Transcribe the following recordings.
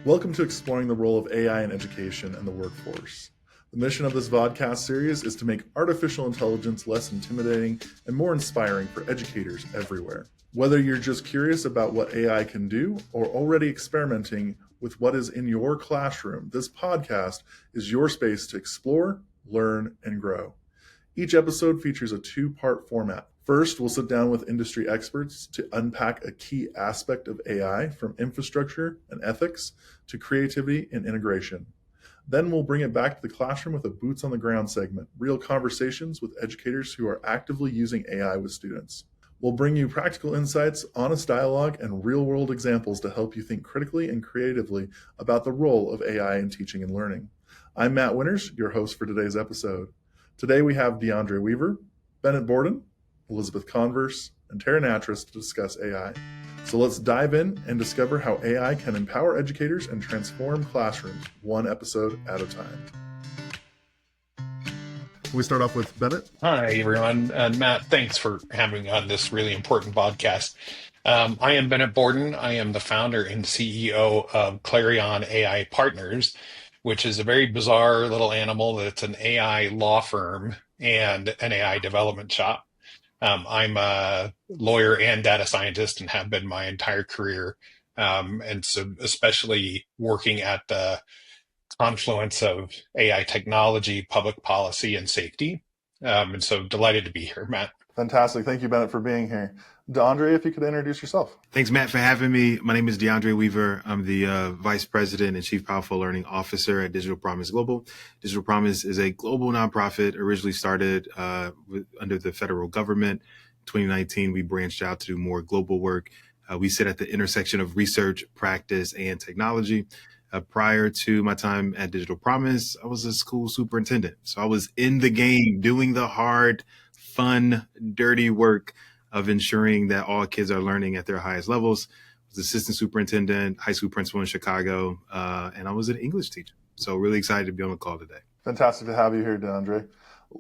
Welcome to exploring the role of AI in education and the workforce. The mission of this vodcast series is to make artificial intelligence less intimidating and more inspiring for educators everywhere. Whether you're just curious about what AI can do or already experimenting with what is in your classroom, this podcast is your space to explore, learn, and grow. Each episode features a two-part format. First, we'll sit down with industry experts to unpack a key aspect of AI, from infrastructure and ethics to creativity and integration. Then we'll bring it back to the classroom with a boots on the ground segment, real conversations with educators who are actively using AI with students. We'll bring you practical insights, honest dialogue, and real-world examples to help you think critically and creatively about the role of AI in teaching and learning. I'm Matt Winters, your host for today's episode. Today we have DeAndre Weaver, Bennett Borden, Elizabeth Converse, and Tara Natras to discuss AI. So let's dive in and discover how AI can empower educators and transform classrooms, one episode at a time. Can we start off with Bennett? Hi, everyone. And Matt, thanks for having me on this really important podcast. I am Bennett Borden. I am the founder and CEO of Clarion AI Partners, which is a very bizarre little animal that's an AI law firm and an AI development shop. I'm a lawyer and data scientist and have been my entire career. And so especially working at the confluence of AI technology, public policy, and safety. And so delighted to be here, Matt. Fantastic. Thank you, Bennett, for being here. DeAndre, if you could introduce yourself. Thanks, Matt, for having me. My name is DeAndre Weaver. I'm the Vice President and Chief Powerful Learning Officer at Digital Promise Global. Digital Promise is a global nonprofit originally started under the federal government. In 2019, we branched out to do more global work. We sit at the intersection of research, practice, and technology. Prior to my time at Digital Promise, I was a school superintendent. So I was in the game doing the hard, fun, dirty work of ensuring that all kids are learning at their highest levels. I was assistant superintendent, high school principal in Chicago, and I was an English teacher. So really excited to be on the call today. Fantastic to have you here, DeAndre.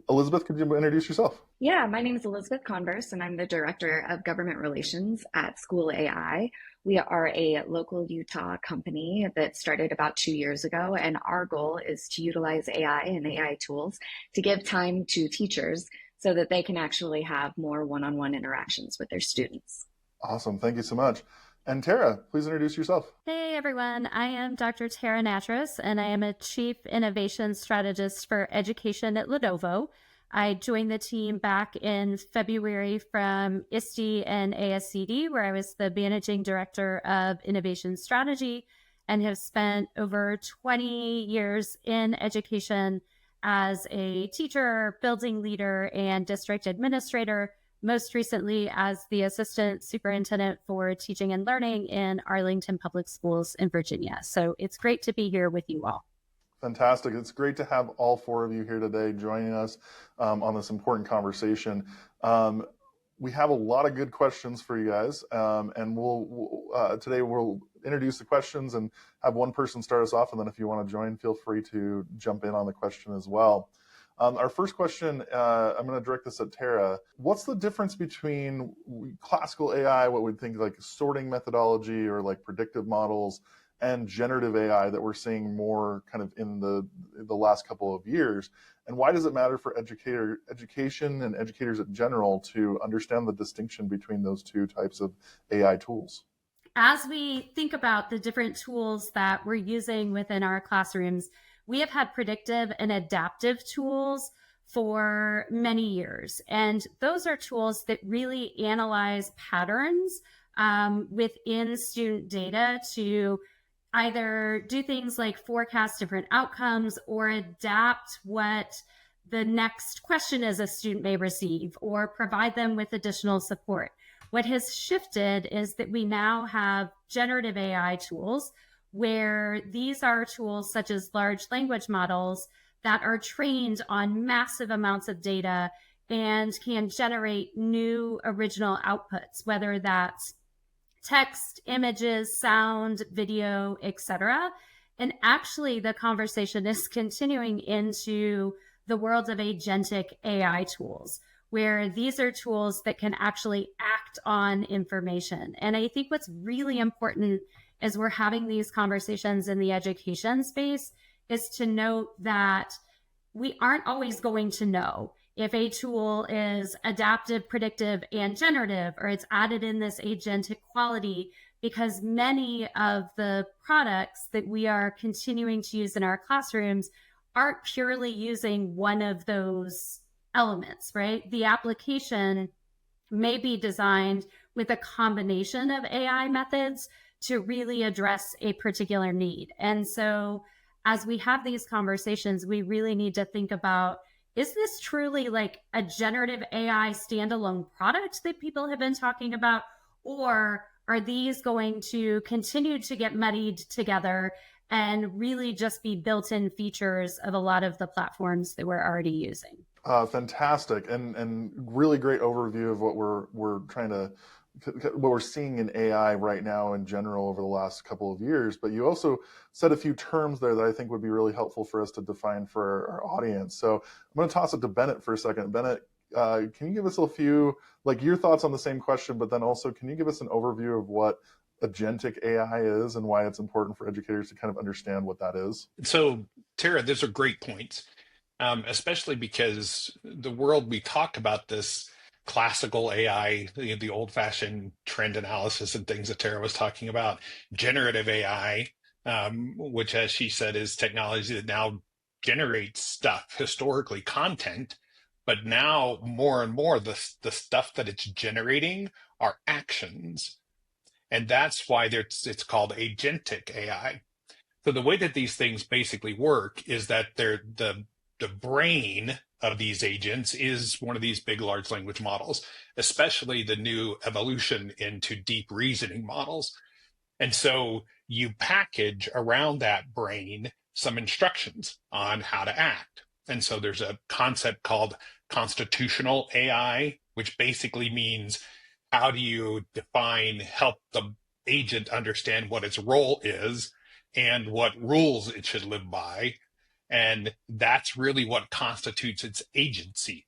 Elizabeth, could you introduce yourself? Yeah, my name is Elizabeth Converse, and I'm the Director of Government Relations at School AI. We are a local Utah company that started about 2 years ago, and our goal is to utilize AI and AI tools to give time to teachers so that they can actually have more one-on-one interactions with their students. Awesome. Thank you so much. And Tara, please introduce yourself. Hey, everyone. I am Dr. Tara Natras, and I am a Chief Innovation Strategist for Education at Lenovo. I joined the team back in February from ISTE and ASCD, where I was the Managing Director of Innovation Strategy, and have spent over 20 years in education as a teacher, building leader, and district administrator, most recently as the Assistant Superintendent for Teaching and Learning in Arlington Public Schools in Virginia. So it's great to be here with you all. Fantastic. It's great to have all four of you here today joining us on this important conversation. We have a lot of good questions for you guys, and today we'll introduce the questions and have one person start us off, and then if you want to join, feel free to jump in on the question as well. Our first question, I'm going to direct this at Tara. What's the difference between classical AI, what we'd think like sorting methodology or like predictive models, and generative AI that we're seeing more kind of in the last couple of years? And why does it matter for education and educators in general to understand the distinction between those two types of AI tools? As we think about the different tools that we're using within our classrooms, we have had predictive and adaptive tools for many years. And those are tools that really analyze patterns within student data to either do things like forecast different outcomes or adapt what the next question is a student may receive or provide them with additional support. What has shifted is that we now have generative AI tools where these are tools such as large language models that are trained on massive amounts of data and can generate new original outputs, whether that's text, images, sound, video, etc. And actually, the conversation is continuing into the world of agentic AI tools, where these are tools that can actually act on information. And I think what's really important as we're having these conversations in the education space is to note that we aren't always going to know if a tool is adaptive, predictive, and generative, or it's added in this agentic quality, because many of the products that we are continuing to use in our classrooms aren't purely using one of those elements, right? The application may be designed with a combination of AI methods to really address a particular need. And so as we have these conversations, we really need to think about, is this truly like a generative AI standalone product that people have been talking about? Or are these going to continue to get muddied together and really just be built-in features of a lot of the platforms that we're already using? Fantastic, and really great overview of what we're seeing in AI right now in general over the last couple of years. But you also said a few terms there that I think would be really helpful for us to define for our audience. So I'm going to toss it to Bennett for a second. Bennett, can you give us a few, like, your thoughts on the same question, but then also can you give us an overview of what agentic AI is and why it's important for educators to kind of understand what that is? So, Tara, those are great points, especially because the world we talk about this classical AI, the old-fashioned trend analysis and things that Tara was talking about, generative AI, which, as she said, is technology that now generates stuff, historically content, but now more and more the stuff that it's generating are actions. And that's why it's called agentic AI. So the way that these things basically work is that the brain of these agents is one of these big large language models, especially the new evolution into deep reasoning models. And so you package around that brain some instructions on how to act. And so there's a concept called constitutional AI, which basically means how do you help the agent understand what its role is and what rules it should live by. And that's really what constitutes its agency.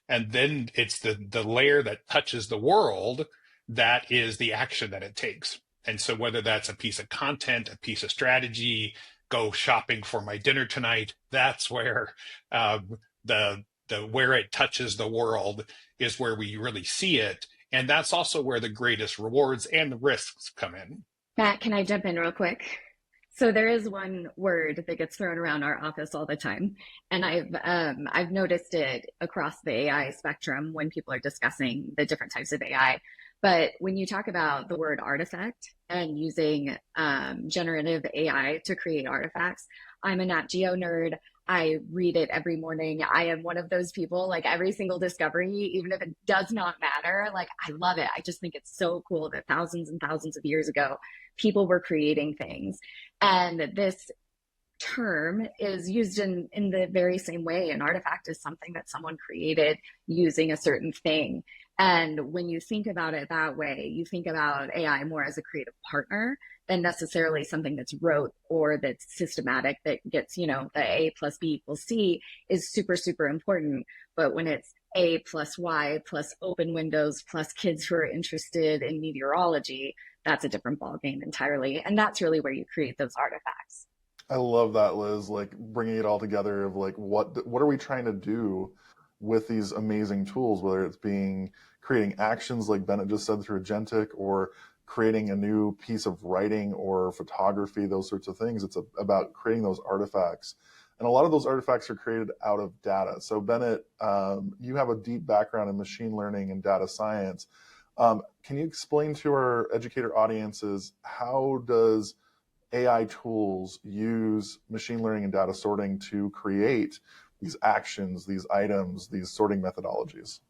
And then it's the layer that touches the world that is the action that it takes. And so whether that's a piece of content, a piece of strategy, go shopping for my dinner tonight, that's where where it touches the world is where we really see it. And that's also where the greatest rewards and the risks come in. Matt, can I jump in real quick? So there is one word that gets thrown around our office all the time, and I've noticed it across the AI spectrum when people are discussing the different types of AI. But when you talk about the word artifact and using generative AI to create artifacts, I'm a Nat Geo nerd. I read it every morning. I am one of those people, like every single discovery, even if it does not matter, like I love it. I just think it's so cool that thousands and thousands of years ago, people were creating things. And this term is used in the very same way. An artifact is something that someone created using a certain thing. And when you think about it that way, you think about AI more as a creative partner than necessarily something that's rote or that's systematic that gets, the A plus B equals C is super, super important. But when it's A plus Y plus open windows plus kids who are interested in meteorology, that's a different ballgame entirely. And that's really where you create those artifacts. I love that, Liz, like bringing it all together of like, what are we trying to do with these amazing tools, whether it's creating actions like Bennett just said through agentic, or creating a new piece of writing or photography, those sorts of things. It's about creating those artifacts. And a lot of those artifacts are created out of data. So Bennett, you have a deep background in machine learning and data science. Can you explain to our educator audiences, how does AI tools use machine learning and data sorting to create these actions, these items, these sorting methodologies?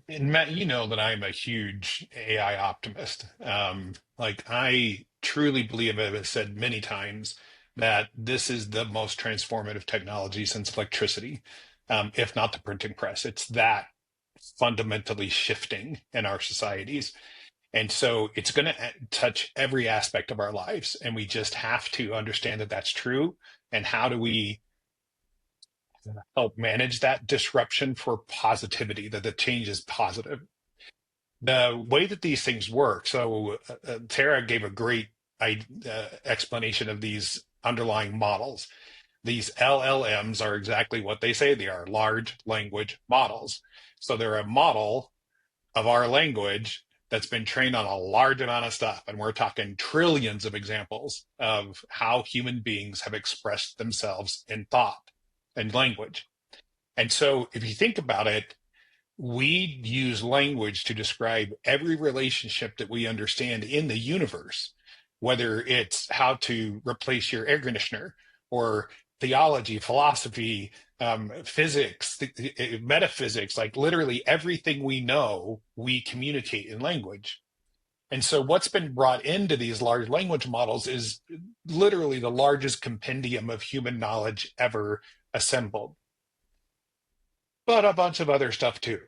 And Matt, you know that I'm a huge AI optimist. I truly believe, I've said many times, that this is the most transformative technology since electricity, if not the printing press. It's that fundamentally shifting in our societies. And so it's going to touch every aspect of our lives. And we just have to understand that that's true. And how do we help manage that disruption for positivity, that the change is positive? The way that these things work, so Tara gave a great explanation of these underlying models. These LLMs are exactly what they say they are, large language models. So they're a model of our language that's been trained on a large amount of stuff. And we're talking trillions of examples of how human beings have expressed themselves in thought and language. And so if you think about it, we use language to describe every relationship that we understand in the universe, whether it's how to replace your air conditioner or theology, philosophy, physics, metaphysics, like literally everything we know, we communicate in language. And so what's been brought into these large language models is literally the largest compendium of human knowledge ever assembled, but a bunch of other stuff too.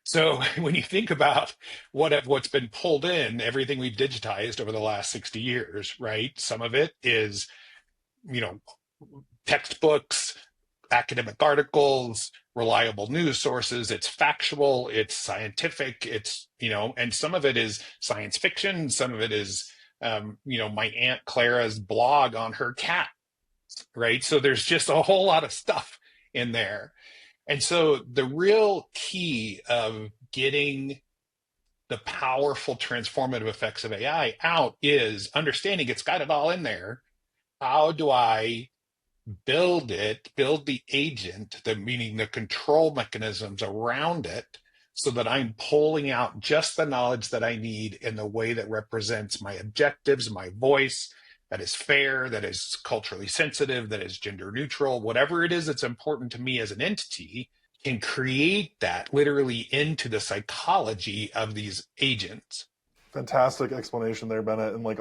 So when you think about what's been pulled in, everything we've digitized over the last 60 years, right? Some of it is, you know, textbooks, academic articles, reliable news sources. It's factual, it's scientific, it's, you know, and some of it is science fiction. Some of it is, you know, my Aunt Clara's blog on her cat, right? So there's just a whole lot of stuff in there. And so the real key of getting the powerful transformative effects of AI out is understanding it's got it all in there. How do I build the agent, meaning the control mechanisms around it, so that I'm pulling out just the knowledge that I need in the way that represents my objectives, my voice, that is fair, that is culturally sensitive, that is gender neutral, whatever it is that's important to me as an entity, can create that literally into the psychology of these agents. Fantastic explanation there, Bennett. And like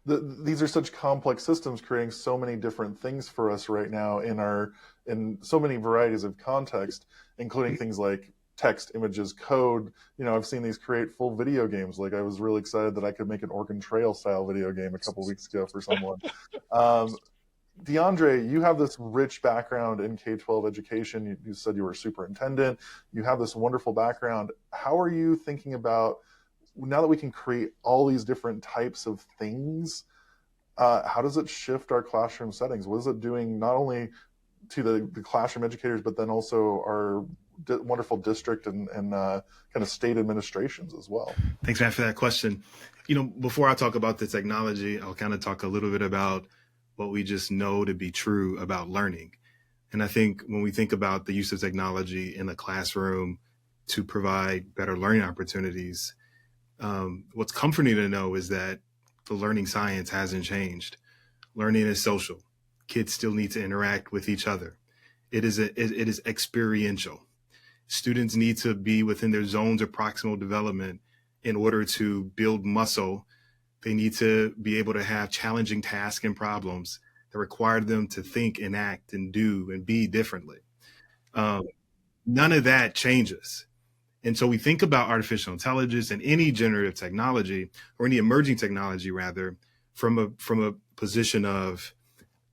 these are such complex systems creating so many different things for us right now in so many varieties of context, including things like text, images, code. You know, I've seen these create full video games. Like I was really excited that I could make an Oregon Trail style video game a couple weeks ago for someone. DeAndre, you have this rich background in K-12 education. You said you were a superintendent. You have this wonderful background. How are you thinking about, now that we can create all these different types of things, how does it shift our classroom settings? What is it doing not only to the classroom educators, but then also our wonderful district and kind of state administrations as well? Thanks, Matt, for that question. You know, before I talk about the technology, I'll kind of talk a little bit about what we just know to be true about learning. And I think when we think about the use of technology in the classroom to provide better learning opportunities, what's comforting to know is that the learning science hasn't changed. Learning is social. Kids still need to interact with each other. It is experiential. Students need to be within their zones of proximal development in order to build muscle. They need to be able to have challenging tasks and problems that require them to think and act and do and be differently. None of that changes. And so we think about artificial intelligence and any generative technology, or any emerging technology rather, from a position of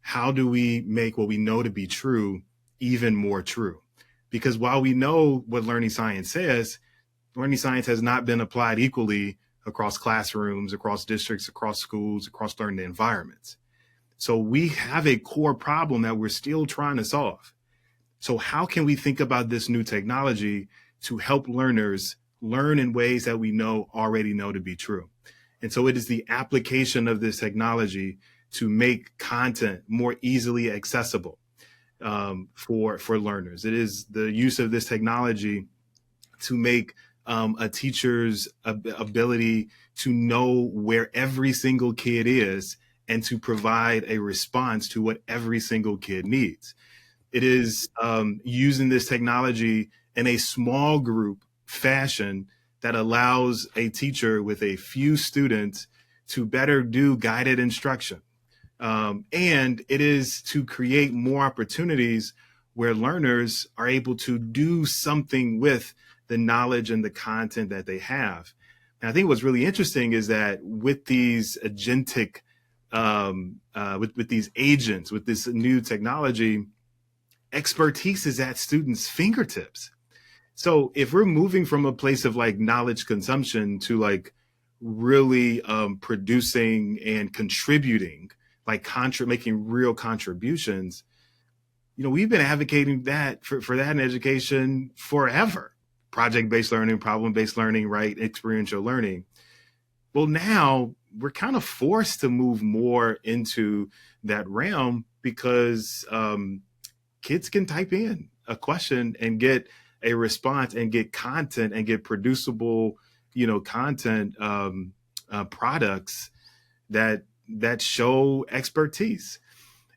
how do we make what we know to be true even more true? Because while we know what learning science says, learning science has not been applied equally across classrooms, across districts, across schools, across learning environments. So we have a core problem that we're still trying to solve. So how can we think about this new technology to help learners learn in ways that we already know to be true? And so it is the application of this technology to make content more easily accessible for learners. It is the use of this technology to make a teacher's ability to know where every single kid is and to provide a response to what every single kid needs. It is using this technology in a small group fashion that allows a teacher with a few students to better do guided instruction. And it is to create more opportunities where learners are able to do something with the knowledge and the content that they have. And I think what's really interesting is that with these agentic, with these agents, with this new technology, expertise is at students' fingertips. So if we're moving from a place of like knowledge consumption to like really producing and contributing, like making real contributions, we've been advocating that for that in education forever. Project-based learning, problem-based learning, right? Experiential learning. Well, now we're kind of forced to move more into that realm because kids can type in a question and get a response and get content and get producible, content products that show expertise.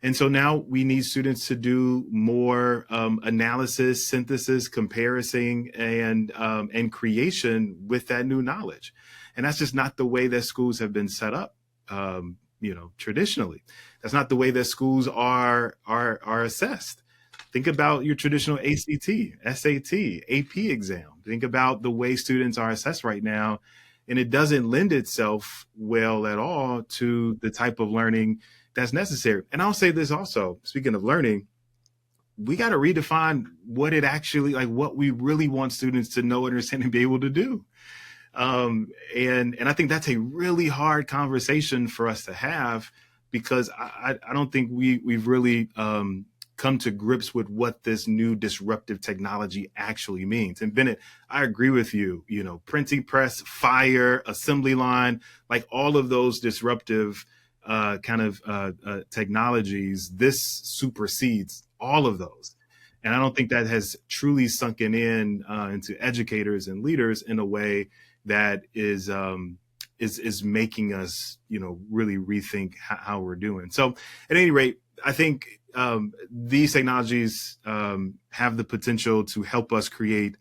And so now we need students to do more analysis, synthesis, comparison, and creation with that new knowledge. And that's just not the way that schools have been set up, traditionally. That's not the way that schools are assessed. Think about your traditional ACT, SAT, AP exam. Think about the way students are assessed right now. And it doesn't lend itself well at all to the type of learning that's necessary. And I'll say this also, speaking of learning, we got to redefine what it actually, like what we really want students to know, understand, and be able to do. And I think that's a really hard conversation for us to have, because I don't think we've really come to grips with what this new disruptive technology actually means. And Bennett, I agree with you, printing press, fire, assembly line, like all of those disruptive technologies, this supersedes all of those. And I don't think that has truly sunken in into educators and leaders in a way that is making us, really rethink how we're doing. So at any rate, I think these technologies have the potential to help us create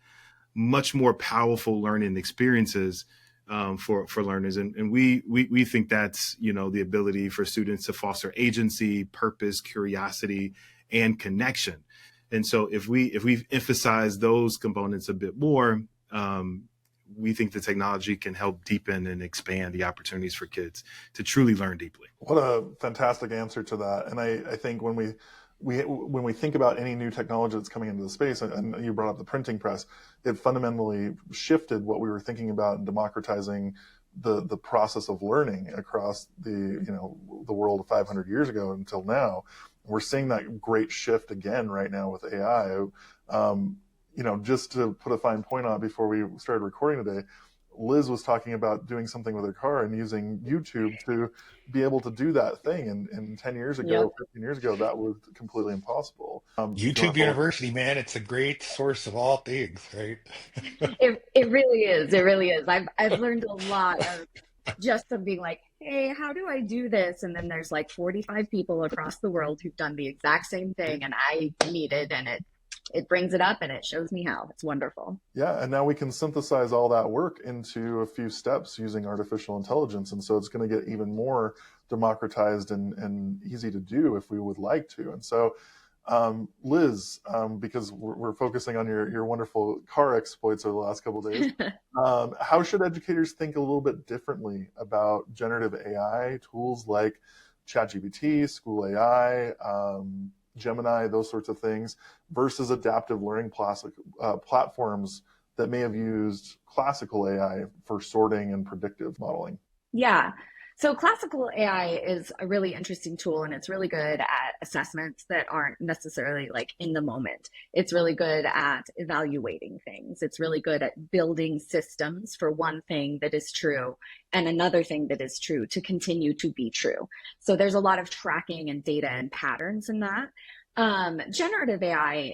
much more powerful learning experiences for learners. And we think that's, the ability for students to foster agency, purpose, curiosity, and connection. And so if we emphasize those components a bit more, we think the technology can help deepen and expand the opportunities for kids to truly learn deeply. What a fantastic answer to that. And I think when we think about any new technology that's coming into the space, and you brought up the printing press, it fundamentally shifted what we were thinking about in democratizing the process of learning across the world of 500 years ago until now. We're seeing that great shift again right now with AI. Just to put a fine point on it before we started recording today, Liz was talking about doing something with her car and using YouTube to be able to do that thing. And 10 years ago, yep. 15 years ago, that was completely impossible. YouTube University, man, it's a great source of all things, right? It really is. It really is. I've learned a lot of just from being like, hey, how do I do this? And then there's like 45 people across the world who've done the exact same thing, and I need it, and it brings it up and it shows me how. It's wonderful. Yeah, and now we can synthesize all that work into a few steps using artificial intelligence. And so it's going to get even more democratized and easy to do if we would like to. And so, Liz, because we're focusing on your wonderful car exploits over the last couple of days, how should educators think a little bit differently about generative AI tools like ChatGPT, School AI, Gemini, those sorts of things, versus adaptive learning platforms that may have used classical AI for sorting and predictive modeling? Yeah. So classical AI is a really interesting tool, and it's really good at assessments that aren't necessarily like in the moment. It's really good at evaluating things. It's really good at building systems for one thing that is true and another thing that is true to continue to be true. So there's a lot of tracking and data and patterns in that. Generative AI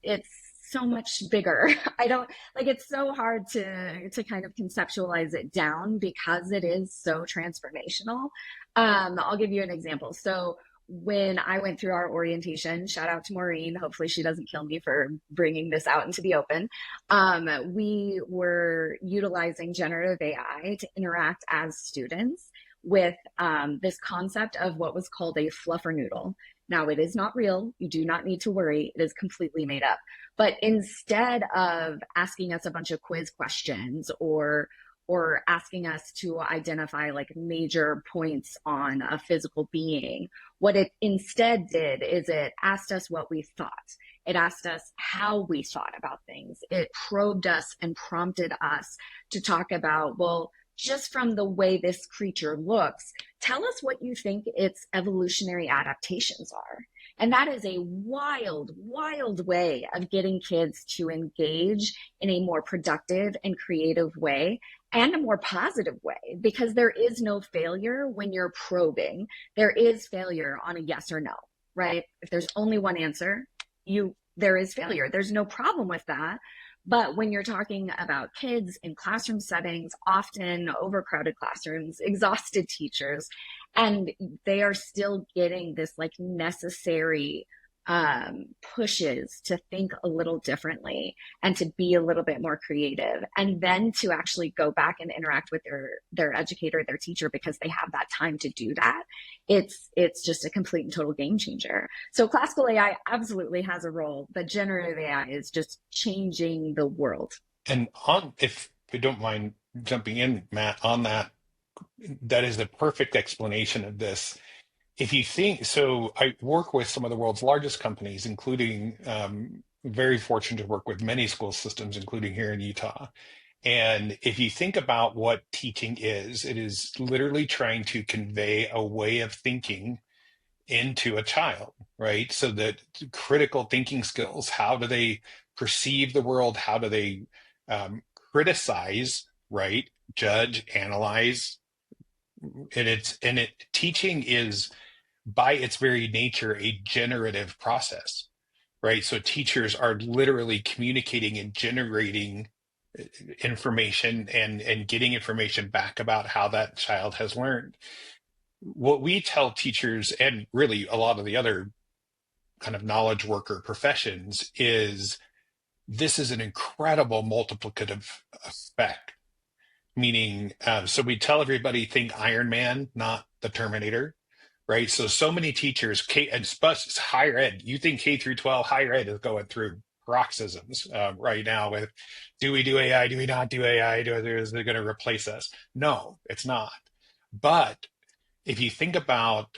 it's so much bigger. It's so hard to kind of conceptualize it down because it is so transformational. I'll give you an example. So when I went through our orientation, shout out to Maureen, hopefully she doesn't kill me for bringing this out into the open. We were utilizing generative AI to interact as students with this concept of what was called a fluffernoodle. Now, it is not real. You do not need to worry. It is completely made up. But instead of asking us a bunch of quiz questions or asking us to identify like major points on a physical being, what it instead did is it asked us what we thought. It asked us how we thought about things. It probed us and prompted us to talk about, well, just from the way this creature looks, tell us what you think its evolutionary adaptations are. And that is a wild, wild way of getting kids to engage in a more productive and creative way, and a more positive way, because there is no failure when you're probing. There is failure on a yes or no, right? If there's only one answer, there is failure. There's no problem with that. But when you're talking about kids in classroom settings, often overcrowded classrooms, exhausted teachers, and they are still getting this like necessary pushes to think a little differently and to be a little bit more creative, and then to actually go back and interact with their educator, their teacher, because they have that time to do that. It's just a complete and total game changer. So classical AI absolutely has a role, but generative AI is just changing the world. And if you don't mind jumping in, Matt, on that, that is the perfect explanation of this. If you think, so I work with some of the world's largest companies, including very fortunate to work with many school systems, including here in Utah. And if you think about what teaching is, it is literally trying to convey a way of thinking into a child, right? So that critical thinking skills, how do they perceive the world? How do they criticize, right? Judge, analyze. Teaching is, by its very nature, a generative process, right? So teachers are literally communicating and generating information and getting information back about how that child has learned. What we tell teachers, and really a lot of the other kind of knowledge worker professions, is this is an incredible multiplicative effect. Meaning, so we tell everybody, think Iron Man, not the Terminator. Right. So many teachers, and higher ed, you think K through 12, higher ed is going through paroxysms right now with, do we do AI? Do we not do AI? Is it going to replace us? No, it's not. But if you think about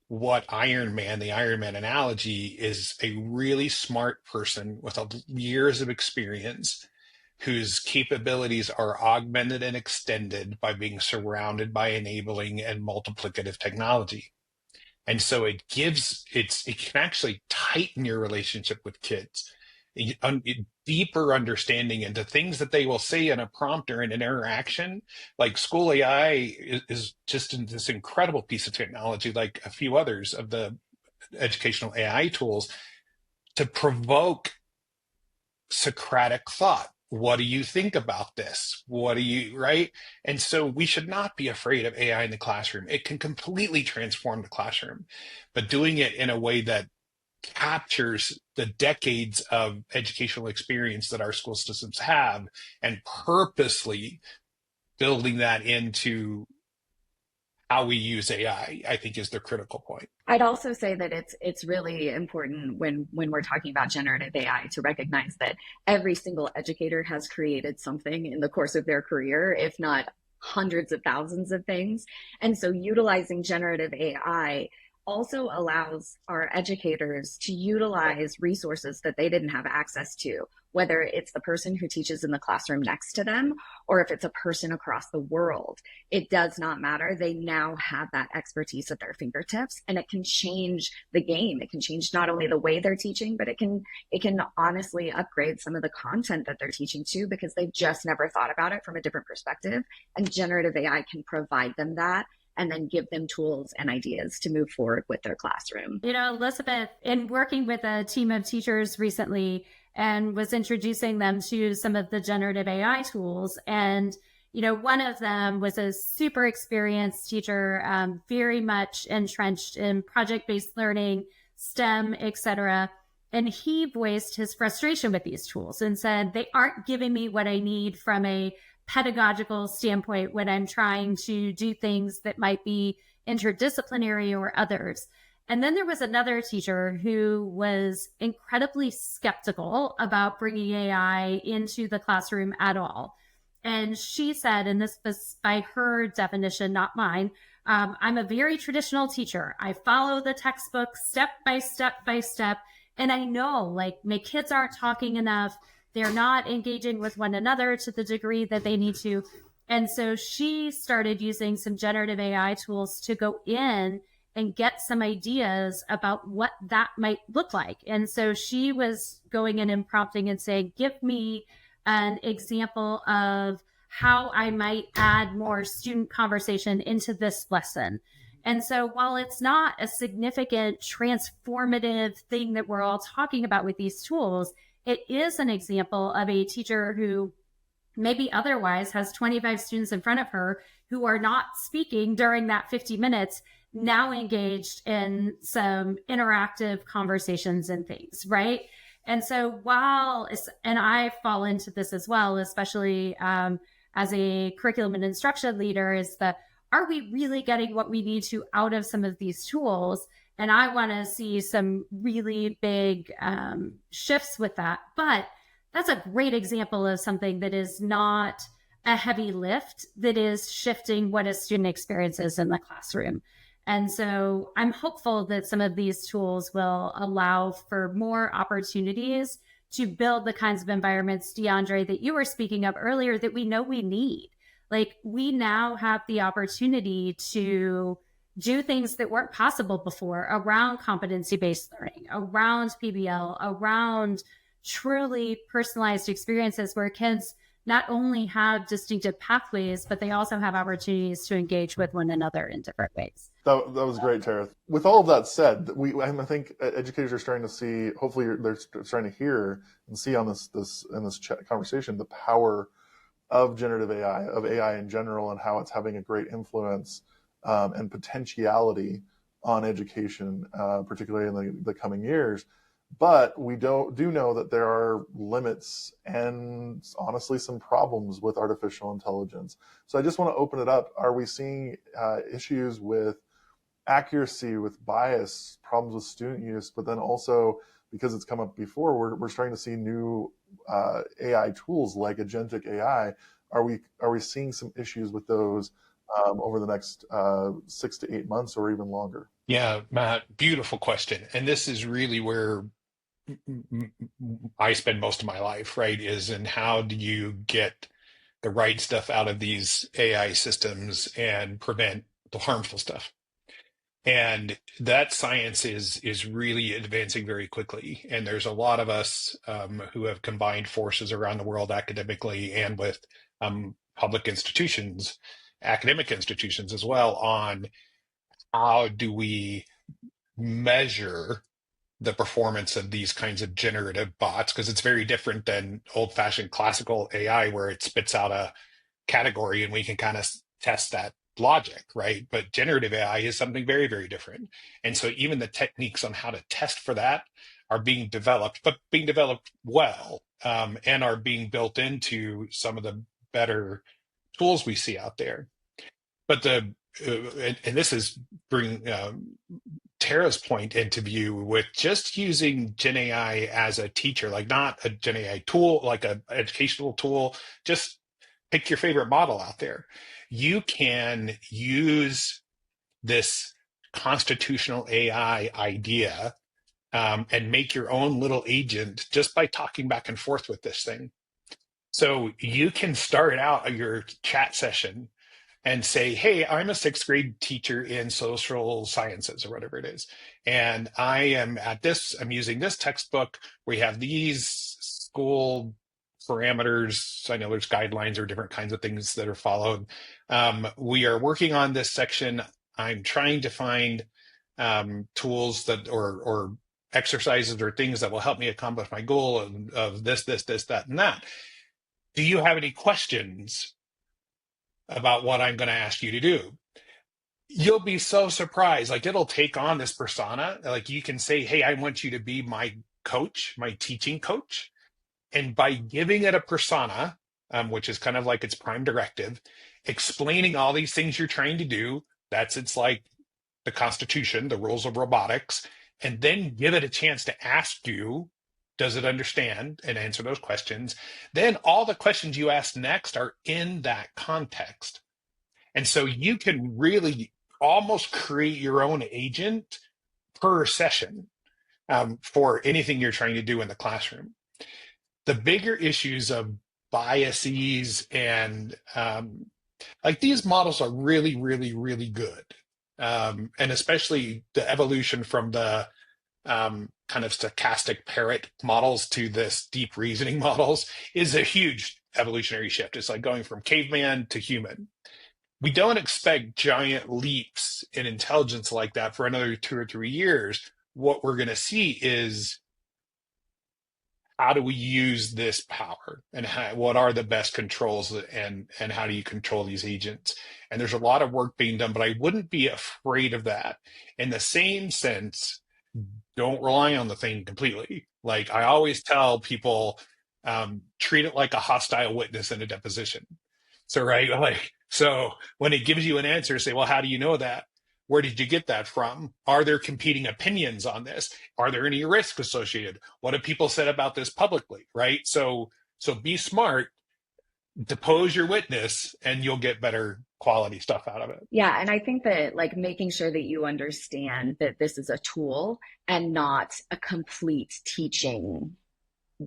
what the Iron Man analogy is, a really smart person with years of experience whose capabilities are augmented and extended by being surrounded by enabling and multiplicative technology. And so it can actually tighten your relationship with kids, deeper understanding into things that they will say in a prompt or in an interaction. Like School AI is just this incredible piece of technology, like a few others of the educational AI tools, to provoke Socratic thought. What do you think about this? Right? And so we should not be afraid of AI in the classroom. It can completely transform the classroom, but doing it in a way that captures the decades of educational experience that our school systems have, and purposely building that into how we use AI, I think, is the critical point. I'd also say that it's really important when we're talking about generative AI to recognize that every single educator has created something in the course of their career, if not hundreds of thousands of things. And so utilizing generative AI also allows our educators to utilize resources that they didn't have access to, whether it's the person who teaches in the classroom next to them, or if it's a person across the world. It does not matter. They now have that expertise at their fingertips, and it can change the game. It can change not only the way they're teaching, but it can honestly upgrade some of the content that they're teaching too, because they've just never thought about it from a different perspective. And generative AI can provide them that, and then give them tools and ideas to move forward with their classroom. You know, Elizabeth, in working with a team of teachers recently, and was introducing them to some of the generative AI tools. And, you know, one of them was a super experienced teacher, very much entrenched in project-based learning, STEM, etc. And he voiced his frustration with these tools and said, they aren't giving me what I need from a pedagogical standpoint when I'm trying to do things that might be interdisciplinary or others. And then there was another teacher who was incredibly skeptical about bringing AI into the classroom at all. And she said, and this was by her definition, not mine, I'm a very traditional teacher. I follow the textbook step by step by step, And I know like my kids aren't talking enough. They're not engaging with one another to the degree that they need to. And so she started using some generative AI tools to go in and get some ideas about what that might look like. And so she was going in and prompting and saying, give me an example of how I might add more student conversation into this lesson. And so while it's not a significant transformative thing that we're all talking about with these tools, it is an example of a teacher who maybe otherwise has 25 students in front of her who are not speaking during that 50 minutes, now engaged in some interactive conversations and things, right? And so and I fall into this as well, especially as a curriculum and instruction leader, is that are we really getting what we need to out of some of these tools? And I want to see some really big shifts with that. But that's a great example of something that is not a heavy lift, that is shifting what a student experiences in the classroom. And so I'm hopeful that some of these tools will allow for more opportunities to build the kinds of environments, DeAndre, that you were speaking of earlier, that we know we need. Like, we now have the opportunity to do things that weren't possible before around competency-based learning, around PBL, around truly personalized experiences where kids not only have distinctive pathways, but they also have opportunities to engage with one another in different ways. That was great, Tara. With all of that said, I think educators are starting to see, hopefully they're starting to hear and see on this conversation, the power of generative AI, of AI in general, and how it's having a great influence and potentiality on education, particularly in the coming years. But we do know that there are limits and honestly some problems with artificial intelligence. So I just want to open it up. Are we seeing issues with accuracy, with bias, problems with student use, but then also, because it's come up before, we're starting to see new AI tools like agentic AI. Are we seeing some issues with those over the next 6 to 8 months or even longer? Yeah, Matt, beautiful question. And this is really where I spend most of my life, right? Is in how do you get the right stuff out of these AI systems and prevent the harmful stuff? And that science is really advancing very quickly. And there's a lot of us who have combined forces around the world academically and with public institutions, academic institutions as well, on how do we measure the performance of these kinds of generative bots, because it's very different than old-fashioned classical AI where it spits out a category and we can kind of test that logic, right? But generative AI is something very, very different. And so even the techniques on how to test for that are being developed, but being developed well, and are being built into some of the better tools we see out there. But and this is bringing Tara's point into view with just using Gen AI as a teacher, like not a Gen AI tool, like an educational tool. Just pick your favorite model out there. You can use this constitutional AI idea and make your own little agent just by talking back and forth with this thing. So you can start out your chat session and say, hey, I'm a 6th grade teacher in social sciences or whatever it is. And I am I'm using this textbook. We have these school parameters. I know there's guidelines or different kinds of things that are followed. We are working on this section. I'm trying to find tools that or exercises or things that will help me accomplish my goal of this, that, and that. Do you have any questions about what I'm going to ask you to do? You'll be so surprised. Like, it'll take on this persona. Like, you can say, hey, I want you to be my coach, my teaching coach. And by giving it a persona, which is kind of like its prime directive, explaining all these things you're trying to do, it's like the Constitution, the rules of robotics, and then give it a chance to ask you, does it understand, and answer those questions. Then all the questions you ask next are in that context. And so you can really almost create your own agent per session. for anything you're trying to do in the classroom. The bigger issues of biases and like these models are really, really, really good. And especially the evolution from the kind of stochastic parrot models to this deep reasoning models is a huge evolutionary shift. It's like going from caveman to human. We don't expect giant leaps in intelligence like that for another 2 or 3 years. What we're going to see is, how do we use this power, and what are the best controls, and how do you control these agents? And there's a lot of work being done, but I wouldn't be afraid of that. In the same sense, don't rely on the thing completely. Like I always tell people, treat it like a hostile witness in a deposition. So, right, like, so when it gives you an answer, say, well, how do you know that? Where did you get that from? Are there competing opinions on this? Are there any risks associated? What have people said about this publicly, right? So be smart, depose your witness, and you'll get better quality stuff out of it. Yeah, and I think that like making sure that you understand that this is a tool and not a complete teaching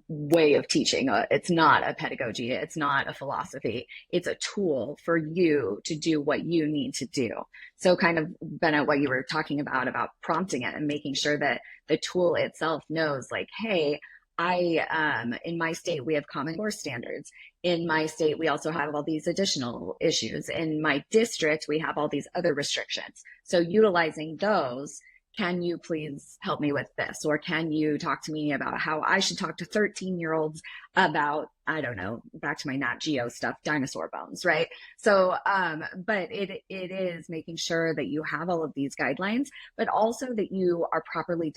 way of teaching. It's not a pedagogy. It's not a philosophy. It's a tool for you to do what you need to do. So kind of, Bennett, what you were talking about prompting it and making sure that the tool itself knows like, hey, in my state, we have Common Core standards. In my state, we also have all these additional issues. In my district, we have all these other restrictions. So utilizing those, can you please help me with this? Or can you talk to me about how I should talk to 13-year-olds about, I don't know, back to my Nat Geo stuff, dinosaur bones, right? So, but it is making sure that you have all of these guidelines, but also that you are properly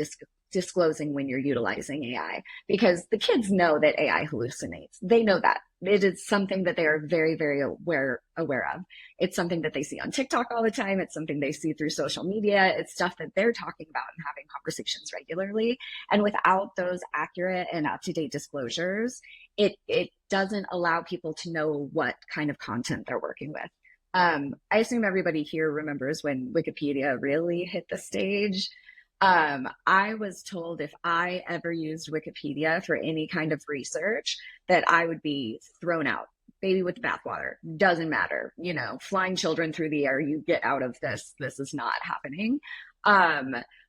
disclosing when you're utilizing AI, because the kids know that AI hallucinates. They know that. It is something that they are very, very aware of. It's something that they see on TikTok all the time. It's something they see through social media. It's stuff that they're talking about and having conversations regularly. And without those accurate and up-to-date disclosures, it doesn't allow people to know what kind of content they're working with. I assume everybody here remembers when Wikipedia really hit the stage. I was told if I ever used Wikipedia for any kind of research that I would be thrown out. Baby with the bathwater, doesn't matter, flying children through the air, you get out of this. This is not happening.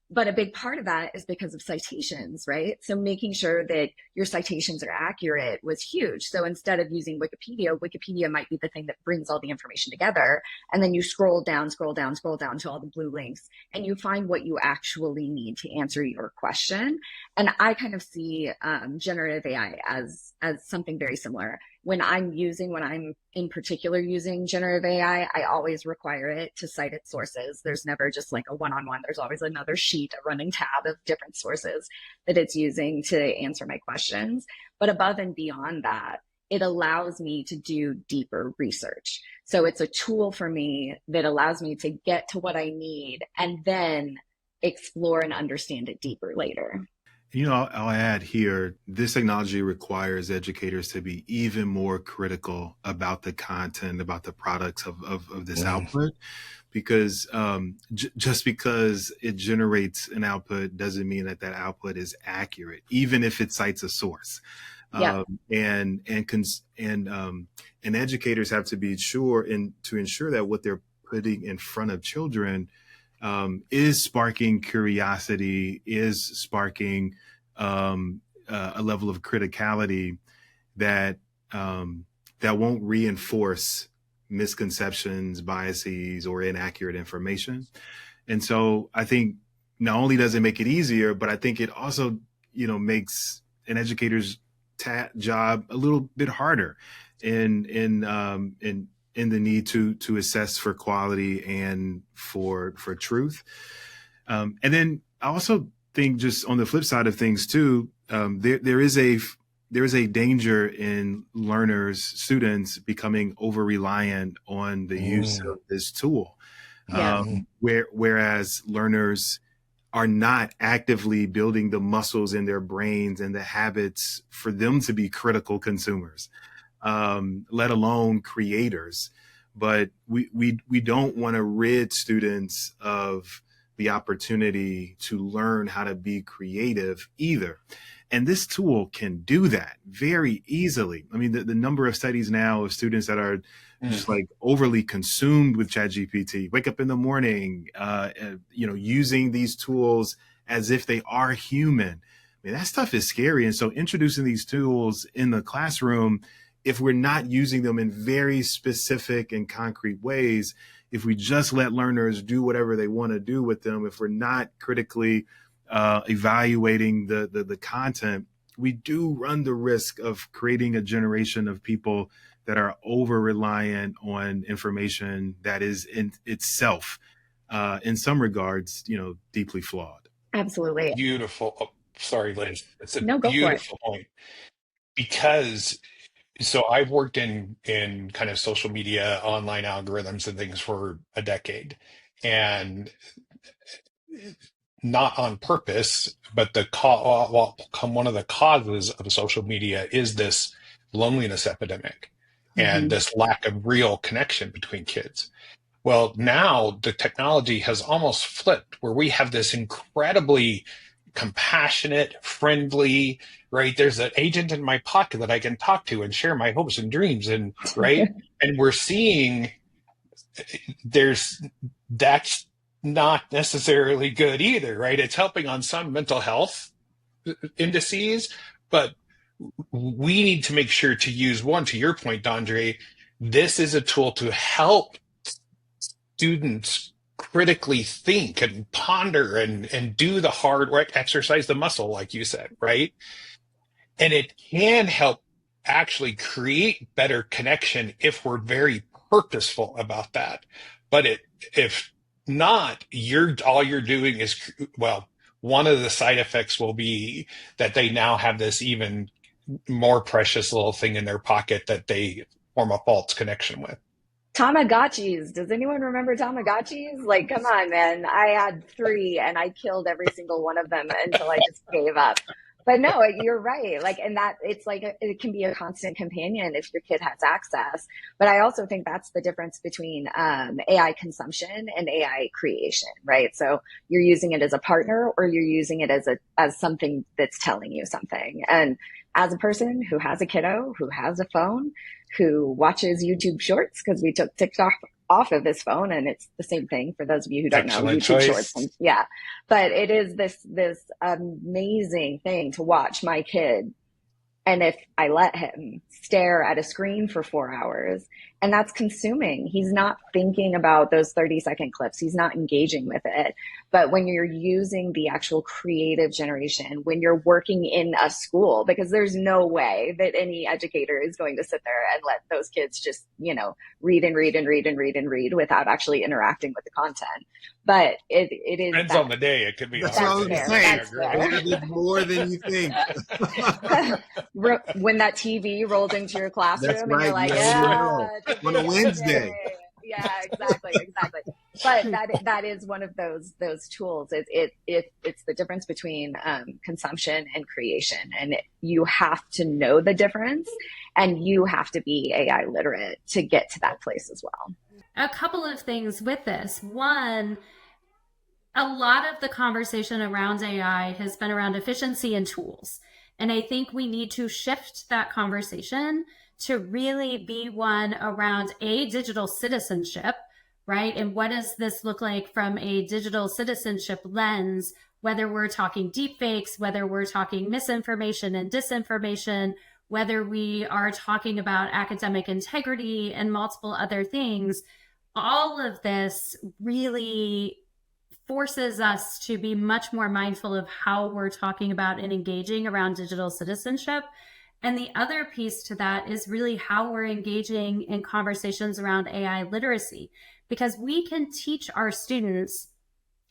But a big part of that is because of citations, right? So making sure that your citations are accurate was huge. So instead of using Wikipedia might be the thing that brings all the information together. And then you scroll down to all the blue links, and you find what you actually need to answer your question. And I kind of see generative AI as something very similar. When I'm in particular using generative AI, I always require it to cite its sources. There's never just like a one-on-one. There's always another sheet, a running tab of different sources that it's using to answer my questions. But above and beyond that, it allows me to do deeper research. So it's a tool for me that allows me to get to what I need and then explore and understand it deeper later. I'll add here, this technology requires educators to be even more critical about the content, about the products of this output, because just because it generates an output doesn't mean that output is accurate, even if it cites a source. Yeah. And educators have to be sure to ensure that what they're putting in front of children is sparking curiosity, is sparking a level of criticality that won't reinforce misconceptions, biases, or inaccurate information. And so I think not only does it make it easier, but I think it also, makes an educator's job a little bit harder in the need to assess for quality and for truth. And then I also think, just on the flip side of things too, there is a danger in students becoming over reliant on the use of this tool. Whereas learners are not actively building the muscles in their brains and the habits for them to be critical consumers, let alone creators. But we don't want to rid students of the opportunity to learn how to be creative either. And this tool can do that very easily. I mean, the number of studies now of students that are just like overly consumed with ChatGPT, wake up in the morning, using these tools as if they are human. I mean, that stuff is scary. And so introducing these tools in the classroom, if we're not using them in very specific and concrete ways, if we just let learners do whatever they want to do with them, if we're not critically evaluating the content, we do run the risk of creating a generation of people that are over reliant on information that is in itself, in some regards, deeply flawed. Absolutely. Beautiful. Oh, sorry, Liz. It's a No, go for it. beautiful point. Because so I've worked in kind of social media, online algorithms and things for a decade. And not on purpose, but one of the causes of social media is this loneliness epidemic and this lack of real connection between kids. Well, now the technology has almost flipped where we have this incredibly compassionate, friendly, right? There's an agent in my pocket that I can talk to and share my hopes and dreams, and right. And we're seeing that's not necessarily good either, right? It's helping on some mental health indices, but we need to make sure to use one, to your point, Dondre, this is a tool to help students critically think and ponder and do the hard work, exercise the muscle, like you said, right? And it can help actually create better connection if we're very purposeful about that. But if not, all you're doing is, well, one of the side effects will be that they now have this even more precious little thing in their pocket that they form a false connection with. Tamagotchis. Does anyone remember Tamagotchis? Like, come on, man. I had 3 and I killed every single one of them until I just gave up. But no, you're right. Like, and that it's like, it can be a constant companion if your kid has access. But I also think that's the difference between AI consumption and AI creation, right? So you're using it as a partner, or you're using it as something that's telling you something. And as a person who has a kiddo, who has a phone, who watches YouTube Shorts, because we took TikTok off of his phone, and it's the same thing for those of you who don't know YouTube Shorts. Yeah, but it is this amazing thing to watch my kid, and if I let him stare at a screen for 4 hours, and that's consuming. He's not thinking about those 30-second clips. He's not engaging with it. But when you're using the actual creative generation, when you're working in a school, because there's no way that any educator is going to sit there and let those kids just, read and read and read and read and read without actually interacting with the content. But it is depends on the day. It could be that's what I was more than you think. When that TV rolled into your classroom, that's and right. you're like, on a Wednesday. Yeah, exactly. But that is one of those tools. It's the difference between consumption and creation, and you have to know the difference, and you have to be AI literate to get to that place as well. A couple of things with this. One, a lot of the conversation around AI has been around efficiency and tools. And I think we need to shift that conversation to really be one around digital citizenship, right? And what does this look like from a digital citizenship lens, whether we're talking deepfakes, whether we're talking misinformation and disinformation, whether we are talking about academic integrity and multiple other things. All of this really forces us to be much more mindful of how we're talking about and engaging around digital citizenship. And the other piece to that is really how we're engaging in conversations around AI literacy, because we can teach our students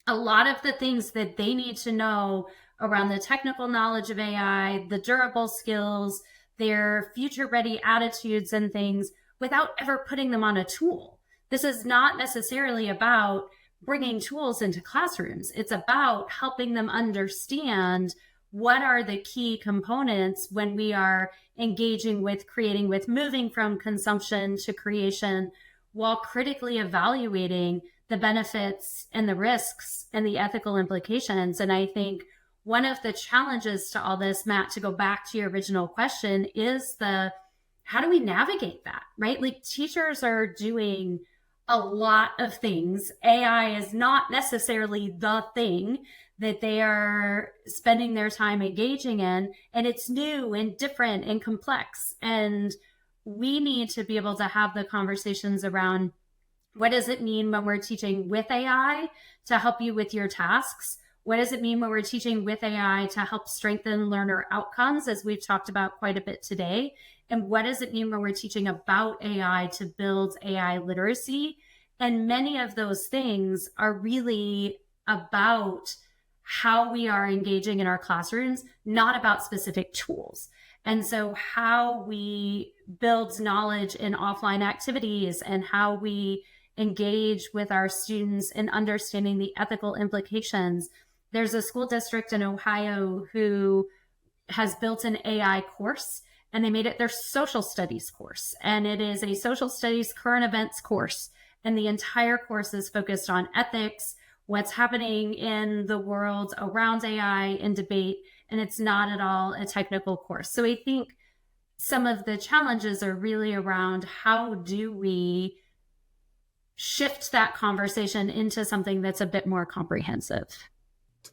a lot of the things that they need to know around the technical knowledge of AI, the durable skills, their future ready attitudes and things without ever putting them on a tool. This is not necessarily about bringing tools into classrooms. It's about helping them understand what are the key components when we are engaging with, creating with, moving from consumption to creation, while critically evaluating the benefits and the risks and the ethical implications. And I think one of the challenges to all this, Matt, to go back to your original question, is how do we navigate that, right? Like, teachers are doing a lot of things. AI is not necessarily the thing that they are spending their time engaging in, and it's new and different and complex. And we need to be able to have the conversations around, what does it mean when we're teaching with AI to help you with your tasks? What does it mean when we're teaching with AI to help strengthen learner outcomes, as we've talked about quite a bit today? And what does it mean when we're teaching about AI to build AI literacy? And many of those things are really about how we are engaging in our classrooms, not about specific tools. And so how we build knowledge in offline activities and how we engage with our students in understanding the ethical implications. There's a school district in Ohio who has built an AI course, and they made it their social studies course. And it is a social studies current events course. And the entire course is focused on ethics, what's happening in the world around AI and debate. And it's not at all a technical course. So I think some of the challenges are really around, how do we shift that conversation into something that's a bit more comprehensive?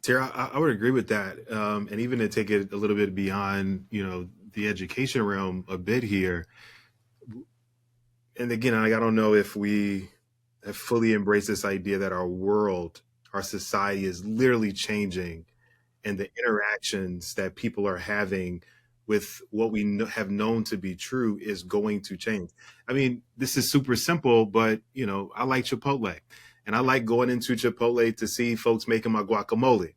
Tara, I would agree with that. And even to take it a little bit beyond, the education realm a bit here. And again, I don't know if we have fully embraced this idea that our world, our society is literally changing, and the interactions that people are having with what we have known to be true is going to change. I mean, this is super simple, but I like Chipotle, and I like going into Chipotle to see folks making my guacamole.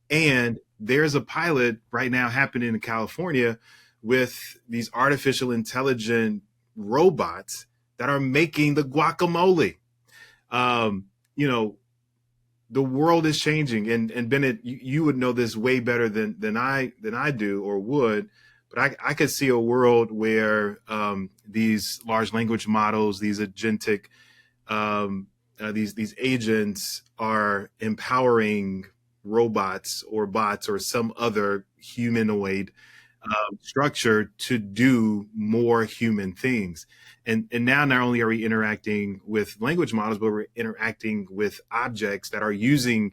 And there's a pilot right now happening in California with these artificial intelligent robots that are making the guacamole. The world is changing, and Bennett, you would know this way better than I do or would, but I could see a world where these large language models, these agentic, these agents are empowering robots or bots or some other humanoid structure to do more human things. And now not only are we interacting with language models, but we're interacting with objects that are using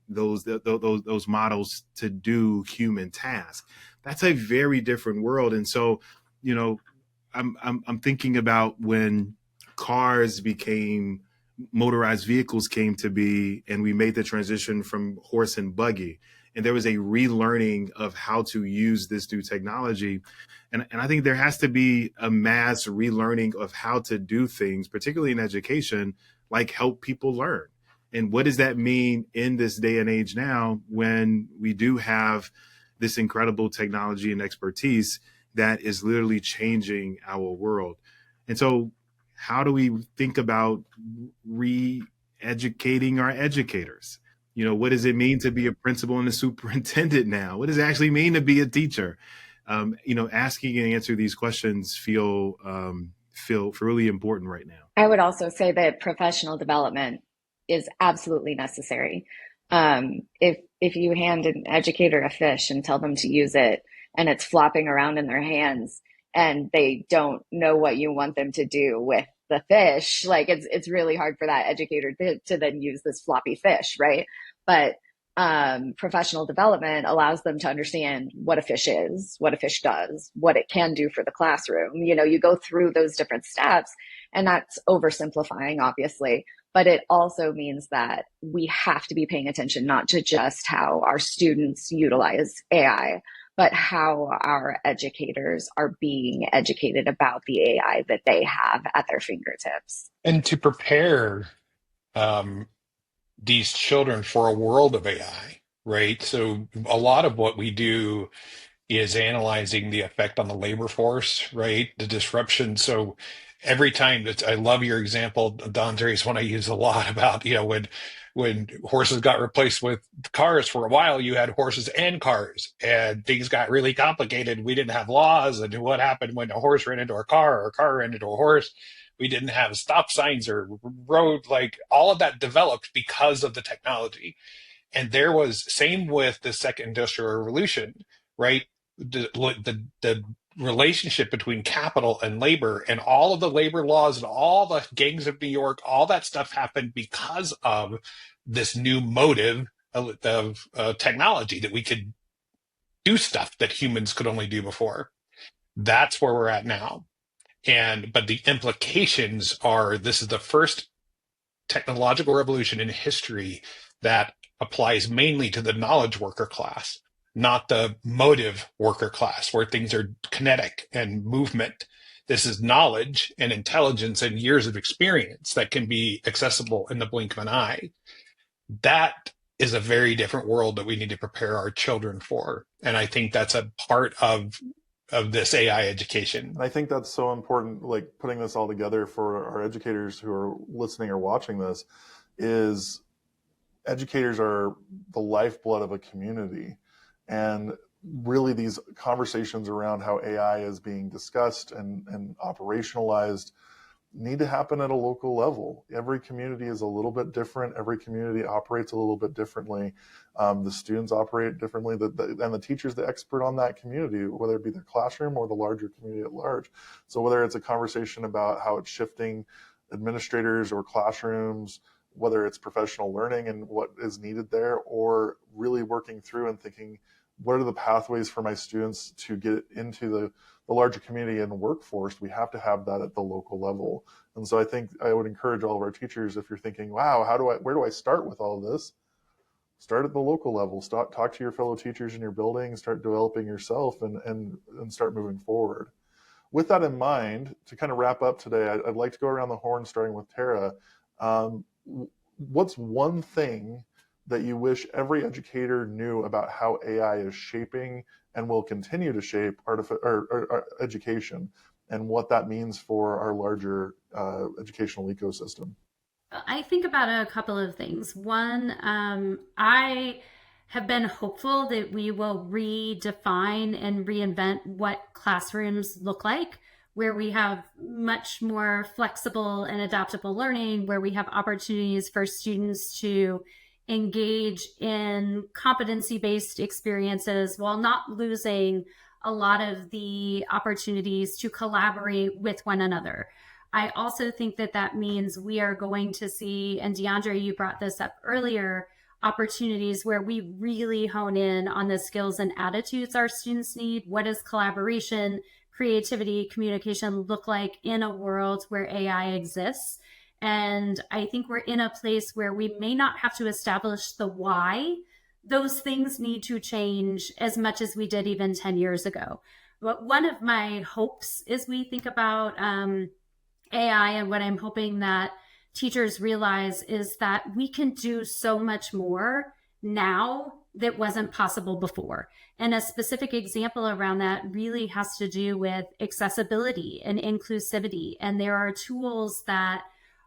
those models to do human tasks. That's a very different world. And so, I'm thinking about when motorized vehicles came to be, and we made the transition from horse and buggy. And there was a relearning of how to use this new technology. And I think there has to be a mass relearning of how to do things, particularly in education, like help people learn. And what does that mean in this day and age now, when we do have this incredible technology and expertise that is literally changing our world? And so how do we think about re-educating our educators? What does it mean to be a principal and a superintendent now? What does it actually mean to be a teacher? Asking and answering these questions feel really important right now. I would also say that professional development is absolutely necessary. If you hand an educator a fish and tell them to use it, and it's flopping around in their hands, and they don't know what you want them to do with the fish, like it's really hard for that educator to then use this floppy fish, right? But professional development allows them to understand what a fish is, what a fish does, what it can do for the classroom. You go through those different steps, and that's oversimplifying, obviously, but it also means that we have to be paying attention not to just how our students utilize AI, but how our educators are being educated about the AI that they have at their fingertips. And to prepare these children for a world of AI, right? So a lot of what we do is analyzing the effect on the labor force, right? The disruption. So every time I love your example, D'Andre's one I use a lot about, when horses got replaced with cars for a while, you had horses and cars, and things got really complicated. We didn't have laws, and what happened when a horse ran into a car or a car ran into a horse? We didn't have stop signs or road, like all of that developed because of the technology. And there was same with the second industrial revolution, right? The relationship between capital and labor and all of the labor laws and all the gangs of New York, all that stuff happened because of this new motive of technology, that we could do stuff that humans could only do before. That's where we're at now. But the implications are, this is the first technological revolution in history that applies mainly to the knowledge worker class, not the motive worker class, where things are kinetic and movement. This is knowledge and intelligence and years of experience that can be accessible in the blink of an eye. That is a very different world that we need to prepare our children for. And I think that's a part of this AI education. And I think that's so important, like putting this all together for our educators who are listening or watching this, is educators are the lifeblood of a community. And really these conversations around how AI is being discussed and operationalized need to happen at a local level. Every community is a little bit different. Every community operates a little bit differently. The students operate differently, and the teacher's the expert on that community, whether it be their classroom or the larger community at large. So whether it's a conversation about how it's shifting administrators or classrooms, whether it's professional learning and what is needed there, or really working through and thinking, what are the pathways for my students to get into the larger community and workforce? We have to have that at the local level. And so I think I would encourage all of our teachers, if you're thinking, wow, where do I start with all of this? Start at the local level. Talk to your fellow teachers in your building, start developing yourself, and start moving forward. With that in mind, to kind of wrap up today, I'd like to go around the horn, starting with Tara. What's one thing that you wish every educator knew about how AI is shaping and will continue to shape education, and what that means for our larger educational ecosystem? I think about a couple of things. One, I have been hopeful that we will redefine and reinvent what classrooms look like, where we have much more flexible and adaptable learning, where we have opportunities for students to engage in competency-based experiences while not losing a lot of the opportunities to collaborate with one another. I also think that means we are going to see, and DeAndre, you brought this up earlier, opportunities where we really hone in on the skills and attitudes our students need. What does collaboration, creativity, communication look like in a world where AI exists? And I think we're in a place where we may not have to establish the why those things need to change as much as we did even 10 years ago. But one of my hopes as we think about AI, and what I'm hoping that teachers realize, is that we can do so much more now that wasn't possible before. And a specific example around that really has to do with accessibility and inclusivity. And there are tools that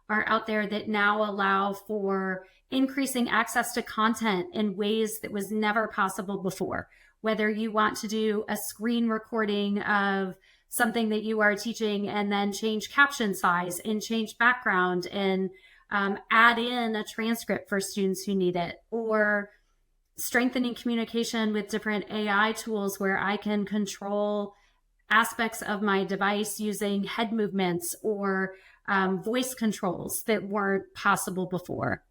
are out there that now allow for increasing access to content in ways that was never possible before. Whether you want to do a screen recording of something that you are teaching and then change caption size and change background and add in a transcript for students who need it, or strengthening communication with different AI tools where I can control aspects of my device using head movements or voice controls that weren't possible before.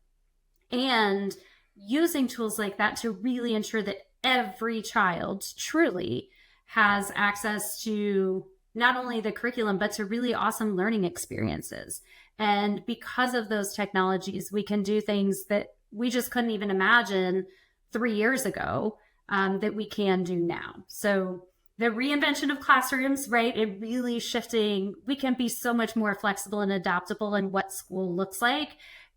And using tools like that to really ensure that every child truly has access to not only the curriculum, but to really awesome learning experiences. And because of those technologies, we can do things that we just couldn't even imagine 3 years ago that we can do now. So the reinvention of classrooms, right? It really shifting. We can be so much more flexible and adaptable in what school looks like.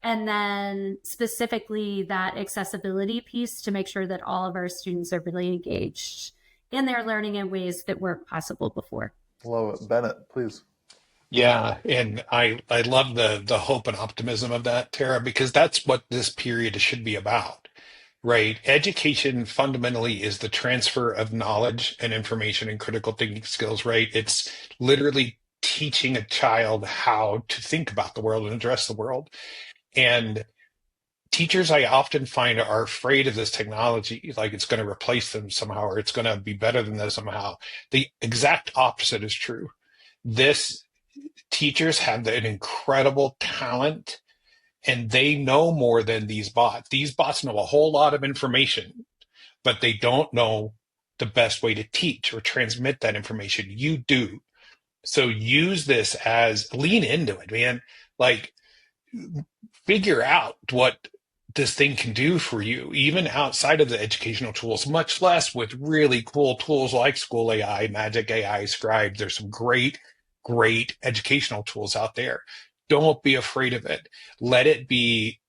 And then specifically that accessibility piece to make sure that all of our students are really engaged in their learning in ways that weren't possible before. Love it. Bennett, please. Yeah, and I love the hope and optimism of that, Tara, because that's what this period should be about, right? Education fundamentally is the transfer of knowledge and information and critical thinking skills, right? It's literally teaching a child how to think about the world and address the world. And teachers, I often find, are afraid of this technology, like it's going to replace them somehow, or it's going to be better than them somehow. The exact opposite is true. This Teachers have an incredible talent, and they know more than these bots. These bots know a whole lot of information, but they don't know the best way to teach or transmit that information. You do. So use this as, lean into it, man. Like, figure out what this thing can do for you, even outside of the educational tools, much less with really cool tools like School AI, Magic AI, Scribe. There's some great educational tools out there. Don't be afraid of it. Let it be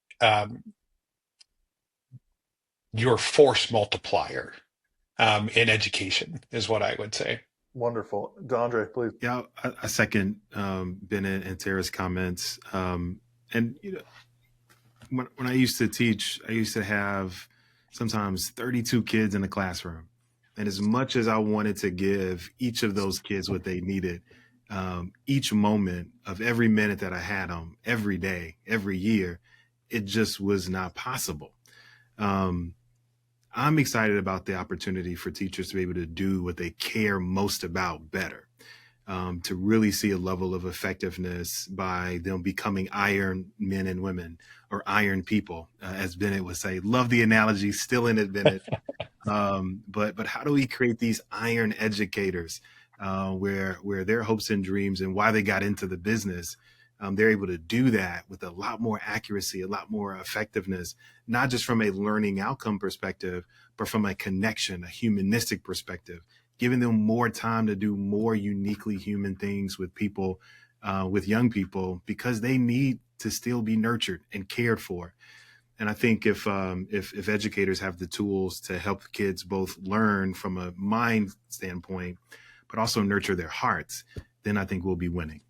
your force multiplier in education, is what I would say. Wonderful. DeAndre, please. Yeah, I second Bennett and Tara's comments. And when I used to teach, I used to have sometimes 32 kids in the classroom. And as much as I wanted to give each of those kids what they needed, each moment of every minute that I had them, every day, every year, it just was not possible. I'm excited about the opportunity for teachers to be able to do what they care most about better, to really see a level of effectiveness by them becoming iron men and women, or iron people, as Bennett would say. Love the analogy, still in it, Bennett. But how do we create these iron educators where their hopes and dreams and why they got into the business, they're able to do that with a lot more accuracy, a lot more effectiveness, not just from a learning outcome perspective, but from a connection, a humanistic perspective, giving them more time to do more uniquely human things with people, with young people, because they need to still be nurtured and cared for. And I think if educators have the tools to help kids both learn from a mind standpoint, but also nurture their hearts, then I think we'll be winning.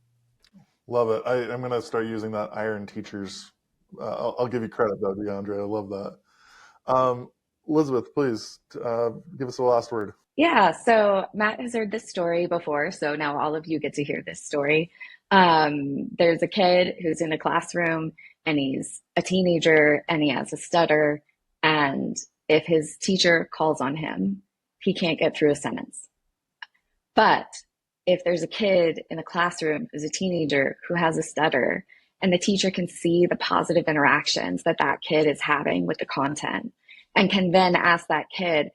Love it. I'm going to start using that iron teachers. I'll give you credit though, DeAndre. I love that. Elizabeth, please give us the last word. Yeah, so Matt has heard this story before, so now all of you get to hear this story. There's a kid who's in a classroom, and he's a teenager, and he has a stutter, and if his teacher calls on him, he can't get through a sentence. But if there's a kid in the classroom who's a teenager who has a stutter, and the teacher can see the positive interactions that that kid is having with the content, and can then ask that kid,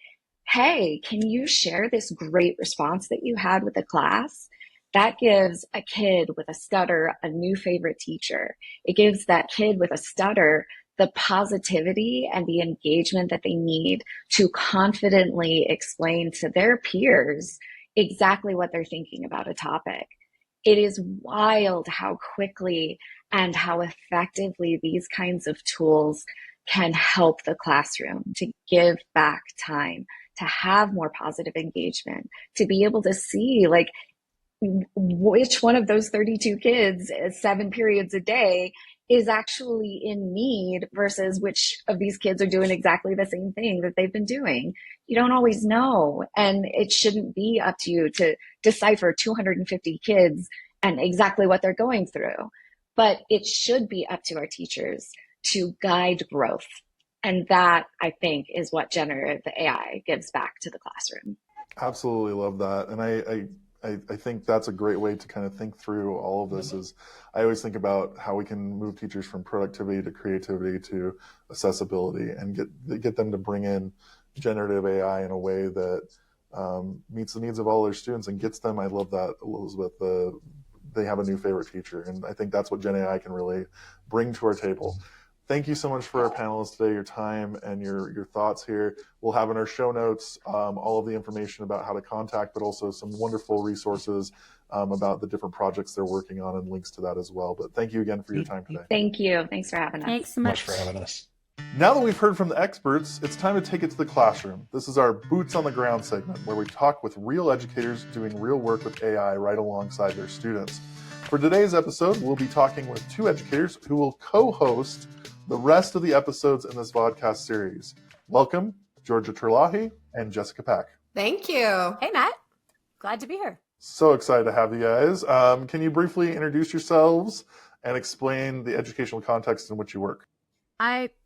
hey, can you share this great response that you had with the class? That gives a kid with a stutter a new favorite teacher. It gives that kid with a stutter the positivity and the engagement that they need to confidently explain to their peers exactly what they're thinking about a topic. It is wild how quickly and how effectively these kinds of tools can help the classroom to give back time, to have more positive engagement, to be able to see like which one of those 32 kids 7 periods a day is actually in need versus which of these kids are doing exactly the same thing that they've been doing. You don't always know. And it shouldn't be up to you to decipher 250 kids and exactly what they're going through. But it should be up to our teachers to guide growth. And that, I think, is what generative AI gives back to the classroom. Absolutely love that. And I think that's a great way to kind of think through all of this. Is I always think about how we can move teachers from productivity to creativity to accessibility, and get them to bring in generative AI in a way that meets the needs of all their students and gets them. I love that, Elizabeth, they have a new favorite teacher. And I think that's what Gen AI can really bring to our table. Thank you so much for our panelists today, your time and your thoughts here. We'll have in our show notes all of the information about how to contact, but also some wonderful resources about the different projects they're working on, and links to that as well. But thank you again for your time today. Thank you. Thanks for having us. Thanks so much for having us. Now that we've heard from the experts, it's time to take it to the classroom. This is our Boots on the Ground segment, where we talk with real educators doing real work with AI right alongside their students. For today's episode, we'll be talking with 2 educators who will co-host the rest of the episodes in this podcast series. Welcome, Georgia Terlahi and Jessica Pack. Thank you. Hey, Matt. Glad to be here. So excited to have you guys. Can you briefly introduce yourselves and explain the educational context in which you work?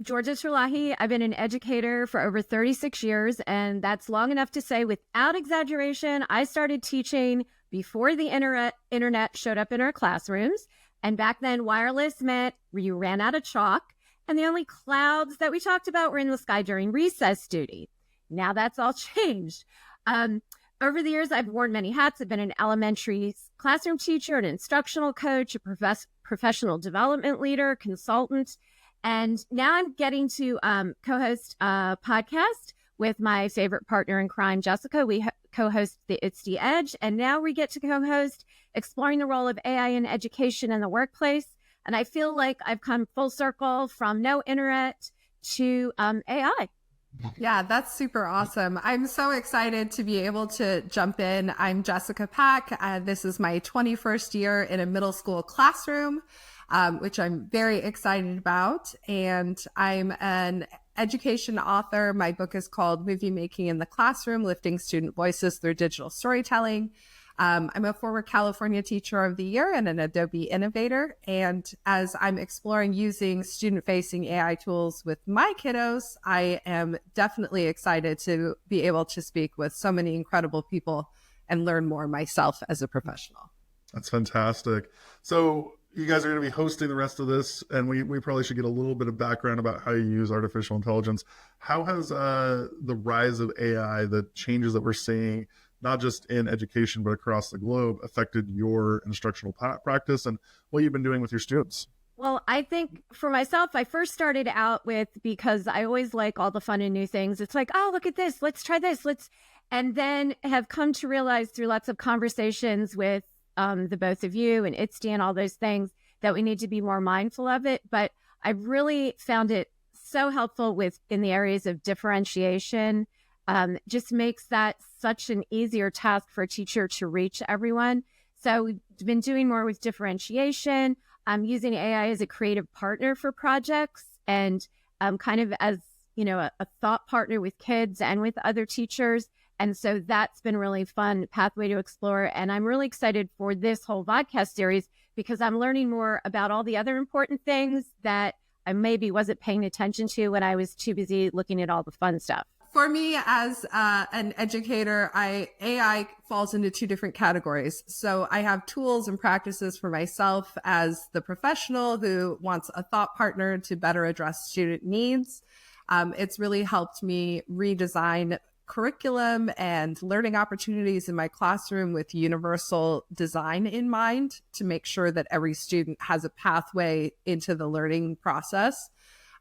Georgia Sherlahi. I've been an educator for over 36 years, and that's long enough to say, without exaggeration, I started teaching before the internet showed up in our classrooms. And back then, wireless meant you ran out of chalk, and the only clouds that we talked about were in the sky during recess duty. Now that's all changed. Over the years, I've worn many hats. I've been an elementary classroom teacher, an instructional coach, a professional development leader, consultant. And now I'm getting to co-host a podcast with my favorite partner in crime, Jessica. We co-host the It's the Edge. And now we get to co-host Exploring the Role of AI in Education in the Workplace. And I feel like I've come full circle from no internet to AI. Yeah, that's super awesome. I'm so excited to be able to jump in. I'm Jessica Pack. This is my 21st year in a middle school classroom, which I'm very excited about. And I'm an education author. My book is called Movie Making in the Classroom, Lifting Student Voices Through Digital Storytelling. I'm a former California Teacher of the Year and an Adobe Innovator. And as I'm exploring using student-facing AI tools with my kiddos, I am definitely excited to be able to speak with so many incredible people and learn more myself as a professional. That's fantastic. So you guys are going to be hosting the rest of this, and we probably should get a little bit of background about how you use artificial intelligence. How has the rise of AI, the changes that we're seeing, not just in education, but across the globe, affected your instructional practice and what you've been doing with your students? Well, I think for myself, I first started out with, because I always like all the fun and new things. It's like, oh, look at this. Let's try this. And then have come to realize through lots of conversations with the both of you and ITSD and all those things that we need to be more mindful of it. But I've really found it so helpful in the areas of differentiation. Just makes that such an easier task for a teacher to reach everyone. So we've been doing more with differentiation. I'm using AI as a creative partner for projects and kind of as, a thought partner with kids and with other teachers. And so that's been really fun pathway to explore. And I'm really excited for this whole podcast series because I'm learning more about all the other important things that I maybe wasn't paying attention to when I was too busy looking at all the fun stuff. For me, as an educator, AI falls into two different categories. So I have tools and practices for myself as the professional who wants a thought partner to better address student needs. It's really helped me redesign curriculum and learning opportunities in my classroom with universal design in mind to make sure that every student has a pathway into the learning process.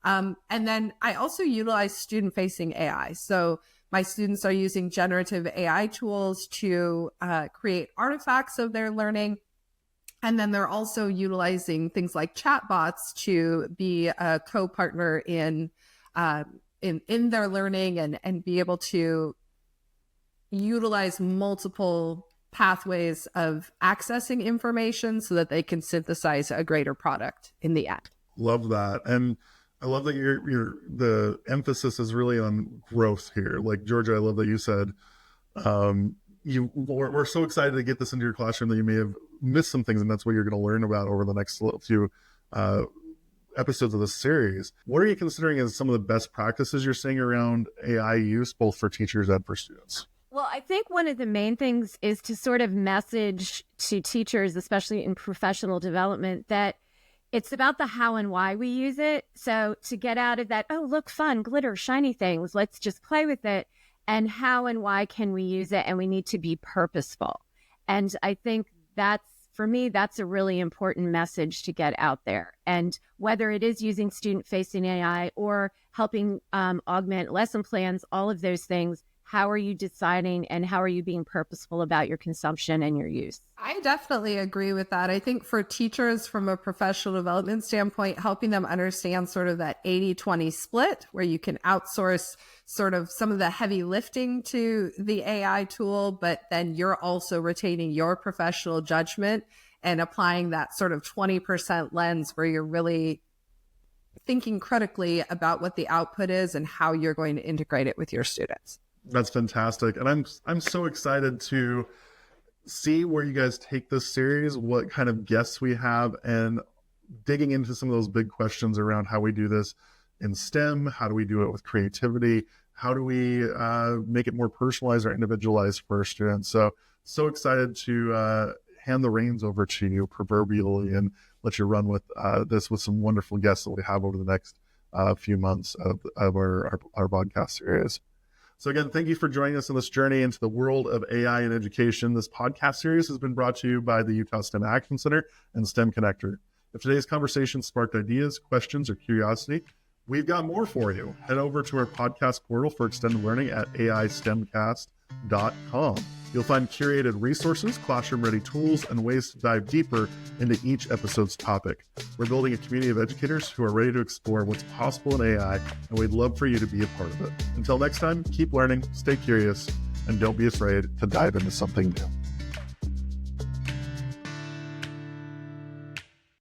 And then I also utilize student-facing AI. So my students are using generative AI tools to create artifacts of their learning. And then they're also utilizing things like chatbots to be a co-partner in their learning and be able to utilize multiple pathways of accessing information so that they can synthesize a greater product in the end. Love that. And I love that the emphasis is really on growth here. Like Georgia, I love that you said we're so excited to get this into your classroom that you may have missed some things, and that's what you're going to learn about over the next few episodes of this series. What are you considering as some of the best practices you're seeing around AI use, both for teachers and for students? Well, I think one of the main things is to sort of message to teachers, especially in professional development, that it's about the how and why we use it. So to get out of that, oh, look, fun, glitter, shiny things, let's just play with it. And how and why can we use it? And we need to be purposeful. And I think for me, that's a really important message to get out there. And whether it is using student-facing AI or helping augment lesson plans, all of those things, how are you deciding and how are you being purposeful about your consumption and your use? I definitely agree with that. I think for teachers from a professional development standpoint, helping them understand sort of that 80-20 split where you can outsource sort of some of the heavy lifting to the AI tool, but then you're also retaining your professional judgment and applying that sort of 20% lens where you're really thinking critically about what the output is and how you're going to integrate it with your students. That's fantastic. And I'm so excited to see where you guys take this series, what kind of guests we have, and digging into some of those big questions around how we do this in STEM, how do we do it with creativity, how do we make it more personalized or individualized for our students. So excited to hand the reins over to you proverbially and let you run with this with some wonderful guests that we have over the next few months of our podcast series. So again, thank you for joining us on this journey into the world of AI in education. This podcast series has been brought to you by the Utah STEM Action Center and STEMconnector. If today's conversation sparked ideas, questions, or curiosity, we've got more for you. Head over to our podcast portal for extended learning at aistemcast.com. You'll find curated resources, classroom-ready tools, and ways to dive deeper into each episode's topic. We're building a community of educators who are ready to explore what's possible in AI, and we'd love for you to be a part of it. Until next time, keep learning, stay curious, and don't be afraid to dive into something new.